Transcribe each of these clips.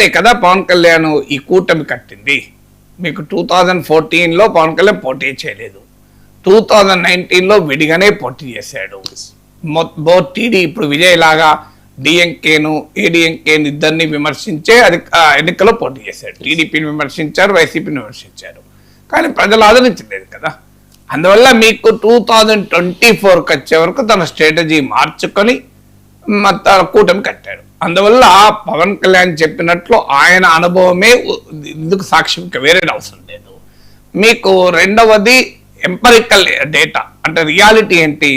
కాబట్టే కదా పవన్ కళ్యాణ్ ఈ కూటమి కట్టింది. మీకు 2014లో పవన్ కళ్యాణ్ పోటీ చేయలేదు, 2019లో విడిగానే పోటీ చేశాడు. టీడీ ఇప్పుడు విజయ్ లాగా డిఎంకేను ఏడిఎంకేను ఇద్దరిని విమర్శించే ఎన్నికల్లో పోటీ చేశాడు. టీడీపీని విమర్శించారు, వైసీపీని విమర్శించారు, కానీ ప్రజలు ఆదరించలేదు కదా. అందువల్ల మీకు 2024కి వచ్చే వరకు తన స్ట్రాటజీ మార్చుకొని కూటమి కట్టాడు. అందువల్ల పవన్ కళ్యాణ్ చెప్పినట్లు ఆయన అనుభవమే ఇందుకు సాక్ష్యం, వేరే అవసరం లేదు. మీకు రెండవది ఎంపరికల్ డేటా, అంటే రియాలిటీ ఏంటి?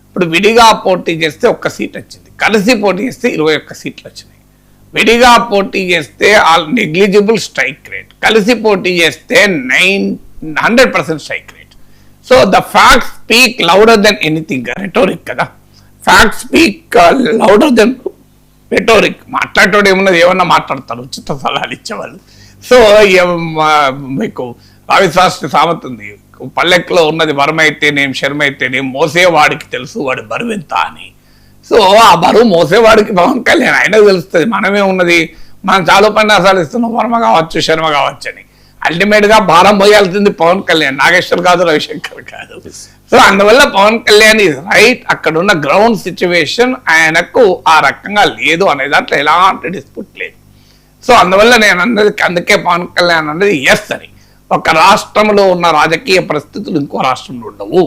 ఇప్పుడు విడిగా పోటీ చేస్తే 1 సీట్ వచ్చింది, కలిసి పోటీ చేస్తే 21 సీట్లు వచ్చినాయి. విడిగా పోటీ చేస్తే నెగ్లిజిబుల్ స్ట్రైక్ రేట్, కలిసి పోటీ చేస్తే 100% strike rate. So the fact speak louder than anything. Rhetoric కదా, fact speak louder than rhetoric. మాట్లాడేటోడు ఏమన్నా మాట్లాడతారు, ఉచిత సలహాలు ఇచ్చేవాళ్ళు. సో మీకు రావిశాస్త్రి సామెత ఉంది, పల్లెక్లో ఉన్నది వరం అయితేనేం శర్మ అయితేనేం మోసేవాడికి తెలుసు వాడి బరువు ఎంత అని. సో ఆ బరువు మోసేవాడికి పవన్ కళ్యాణ్ ఆయనకు తెలుస్తుంది. మనమే ఉన్నది, మనం చాలా ఉపన్యాసాలు ఇస్తున్నాం, వర్మ కావచ్చు శర్మ కావచ్చు అని. అల్టిమేట్ గా భారం పోయాల్సింది పవన్ కళ్యాణ్, నాగేశ్వర్ కాదు, రవిశంకర్ కాదు. సో అందువల్ల పవన్ కళ్యాణ్ ఈజ్ రైట్. అక్కడ ఉన్న గ్రౌండ్ సిచ్యువేషన్ ఆయనకు ఆ రకంగా లేదు అనే దాంట్లో ఎలాంటి డిస్ప్యూట్ లేదు. సో అందువల్ల నేను అన్నది, అందుకే పవన్ కళ్యాణ్ అన్నది ఎస్ అని. ఒక రాష్ట్రంలో ఉన్న రాజకీయ పరిస్థితులు ఇంకో రాష్ట్రంలో ఉండవు,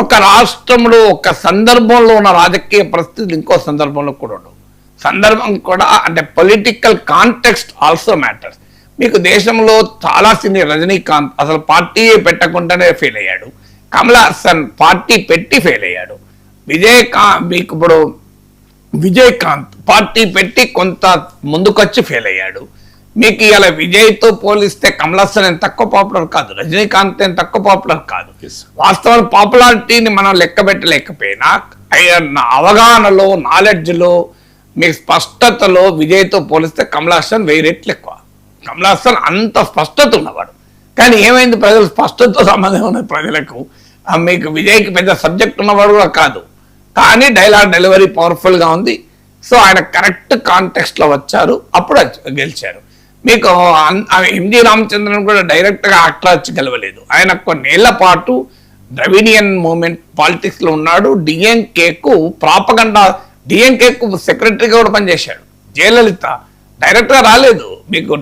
ఒక రాష్ట్రంలో ఒక సందర్భంలో ఉన్న రాజకీయ పరిస్థితులు ఇంకో సందర్భంలో కూడా ఉండవు. సందర్భం కూడా అంటే పొలిటికల్ కాంటెక్స్ట్ ఆల్సో మ్యాటర్స్. మీకు దేశంలో చాలా సీనియర్ రజనీకాంత్ అసలు పార్టీ పెట్టకుండానే ఫెయిల్ అయ్యాడు, కమల్ హాసన్ పార్టీ పెట్టి ఫెయిల్ అయ్యాడు, మీకు ఇప్పుడు విజయకాంత్ పార్టీ పెట్టి కొంత ముందుకొచ్చి ఫెయిల్ అయ్యాడు. మీకు ఇలా విజయ్తో పోలిస్తే కమల్ హాసన్ ఏం తక్కువ పాపులర్ కాదు, రజనీకాంత్ ఏం తక్కువ పాపులర్ కాదు. వాస్తవానికి పాపులారిటీని మనం లెక్క పెట్టలేకపోయినా అవగాహనలో, నాలెడ్జ్లో, మీకు స్పష్టతలో విజయ్తో పోలిస్తే కమల్ హాసన్ 1000 రెట్లు ఎక్కువ. కమల్ హాసన్ అంత స్పష్టత ఉన్నవాడు, కానీ ఏమైంది, ప్రజలు స్పష్టతతో సంబంధం ఉన్నది ప్రజలకు. మీకు విజయ్కి పెద్ద సబ్జెక్ట్ ఉన్నవాడు కూడా కాదు, కానీ డైలాగ్ డెలివరీ పవర్ఫుల్గా ఉంది. సో ఆయన కరెక్ట్ కాంటెక్స్ట్లో వచ్చారు, అప్పుడు గెలిచారు. మీకు ఎంజి రామచంద్రన్ కూడా డైరెక్ట్గా అట్లా వచ్చి గెలవలేదు. ఆయన కొన్నేళ్ల పాటు ద్రవిడియన్ మూమెంట్ పాలిటిక్స్లో ఉన్నాడు. డిఎంకేకు ప్రాపగండా, డిఎంకేకు సెక్రటరీగా కూడా పనిచేశాడు. జయలలిత డైరెక్ట్గా రాలేదు, మీకు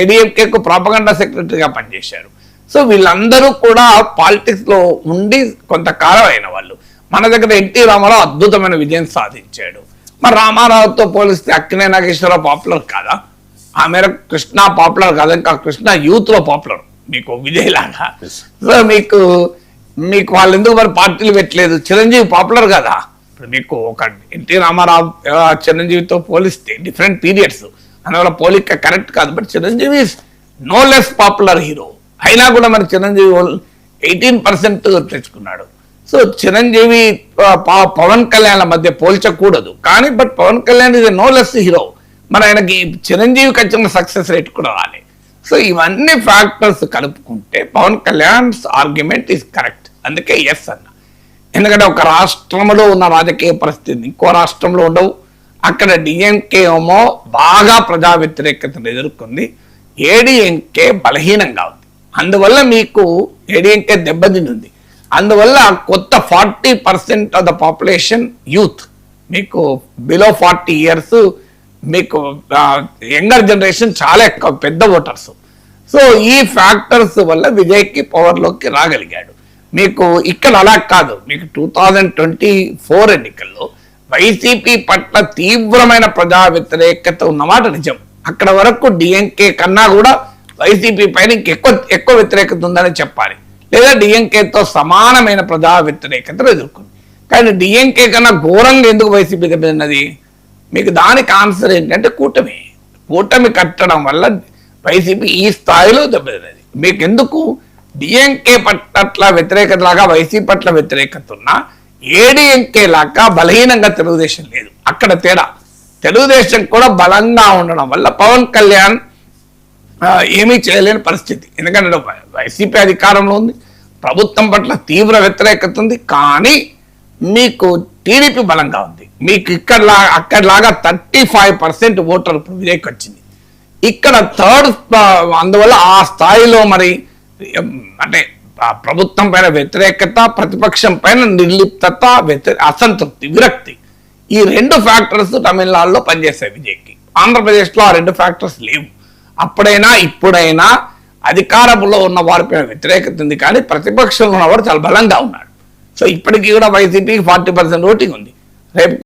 ఏడీఎంకేకు ప్రాపగండా సెక్రటరీగా పనిచేశారు. సో వీళ్ళందరూ కూడా పాలిటిక్స్లో ఉండి కొంతకాలం అయిన వాళ్ళు. మన దగ్గర ఎన్టీ రామారావు అద్భుతమైన విజయం సాధించాడు. మరి రామారావుతో పోలిస్తే అక్కినే నాగేశ్వరరావు పాపులర్ కాదా? ఆ మేరకు కృష్ణ పాపులర్ కాదా? ఇంకా కృష్ణ యూత్లో పాపులర్ మీకు విజయ్ లాగా. సో మీకు వాళ్ళు ఎందుకు మరి పార్టీలు పెట్టలేదు? చిరంజీవి పాపులర్ కదా. ఇప్పుడు మీకు ఒక ఎన్టీ రామారావు చిరంజీవితో పోలిస్తే డిఫరెంట్ పీరియడ్స్, అందువల్ల పోలిక కరెక్ట్ కాదు. But Chiranjeevi is no less popular hero. అయినా కూడా మరి చిరంజీవి 18% తెచ్చుకున్నాడు. సో చిరంజీవి పవన్ కళ్యాణ్ మధ్య పోల్చకూడదు, కానీ but Pawan Kalyan is no less hero. మరి ఆయనకి చిరంజీవికి వచ్చిన సక్సెస్ రేట్ కూడా రాలి. సో ఇవన్నీ ఫ్యాక్టర్స్ కలుపుకుంటే Pawan Kalyan's argument is correct. అందుకే ఎస్ అన్న. ఎందుకంటే ఒక రాష్ట్రంలో ఉన్న రాజకీయ పరిస్థితి ఇంకో రాష్ట్రంలో ఉండవు. అక్కడ డిఎంకే ఏమో బాగా ప్రజా వ్యతిరేకతను ఎదుర్కొంది, ఏడీఎంకే బలహీనంగా ఉంది. అందువల్ల మీకు ఏడీఎంకే దెబ్బతింది. అందువల్ల కొత్త 40% ఆఫ్ ద పాపులేషన్ యూత్, మీకు బిలో 40 ఇయర్స్, మీకు యంగర్ జనరేషన్ చాలా ఎక్కువ పెద్ద ఓటర్స్. సో ఈ ఫ్యాక్టర్స్ వల్ల విజయ్కి పవర్లోకి రాగలిగాడు. మీకు ఇక్కడ అలా కాదు. మీకు 2024 ఎన్నికల్లో వైసీపీ పట్ల తీవ్రమైన ప్రజా వ్యతిరేకత ఉన్నమాట నిజం. అక్కడ వరకు డిఎంకే కన్నా కూడా వైసీపీ పైన ఎక్కువ వ్యతిరేకత ఉందని చెప్పాలి, లేదా డిఎంకేతో సమానమైన ప్రజా వ్యతిరేకతను ఎదుర్కొంది. కానీ డిఎంకే కన్నా ఘోరంగా ఎందుకు వైసీపీ దెబ్బతిన్నది? మీకు దానికి ఆన్సర్ ఏంటంటే కూటమి కట్టడం వల్ల వైసీపీ ఈ స్థాయిలో దెబ్బతిన్నది. మీకు ఎందుకు డిఎంకే పట్ల వ్యతిరేకత లాగా వైసీపీ పట్ల వ్యతిరేకత ఉన్నా ఏడీఎంకే లాగా బలహీనంగా తెలుగుదేశం లేదు. అక్కడ తేడా. తెలుగుదేశం కూడా బలంగా ఉండడం వల్ల పవన్ కళ్యాణ్ ఏమీ చేయలేని పరిస్థితి. ఎందుకంటే వైసీపీ అధికారంలో ఉంది, ప్రభుత్వం పట్ల తీవ్ర వ్యతిరేకత ఉంది, కానీ మీకు టీడీపీ బలంగా ఉంది. మీకు అక్కడలాగా 35% ఓటర్ ఇప్పుడు విజయ్కి వచ్చింది. ఇక్కడ థర్డ్, అందువల్ల ఆ స్థాయిలో మరి అంటే ప్రభుత్వం పైన వ్యతిరేకత, ప్రతిపక్షం పైన నిర్లిప్తత, అసంతృప్తి, విరక్తి, ఈ రెండు ఫ్యాక్టర్స్ తమిళనాడులో పనిచేస్తాయి విజయ్కి. ఆంధ్రప్రదేశ్లో ఆ రెండు ఫ్యాక్టర్స్ లేవు. అప్పుడైనా ఇప్పుడైనా అధికారంలో ఉన్న వారిపైన వ్యతిరేకత ఉంది, కానీ ప్రతిపక్షంలో ఉన్నవాడు చాలా బలంగా ఉన్నాడు. సో ఇప్పటికీ కూడా వైసీపీకి 40% ఓటింగ్ ఉంది. రేపు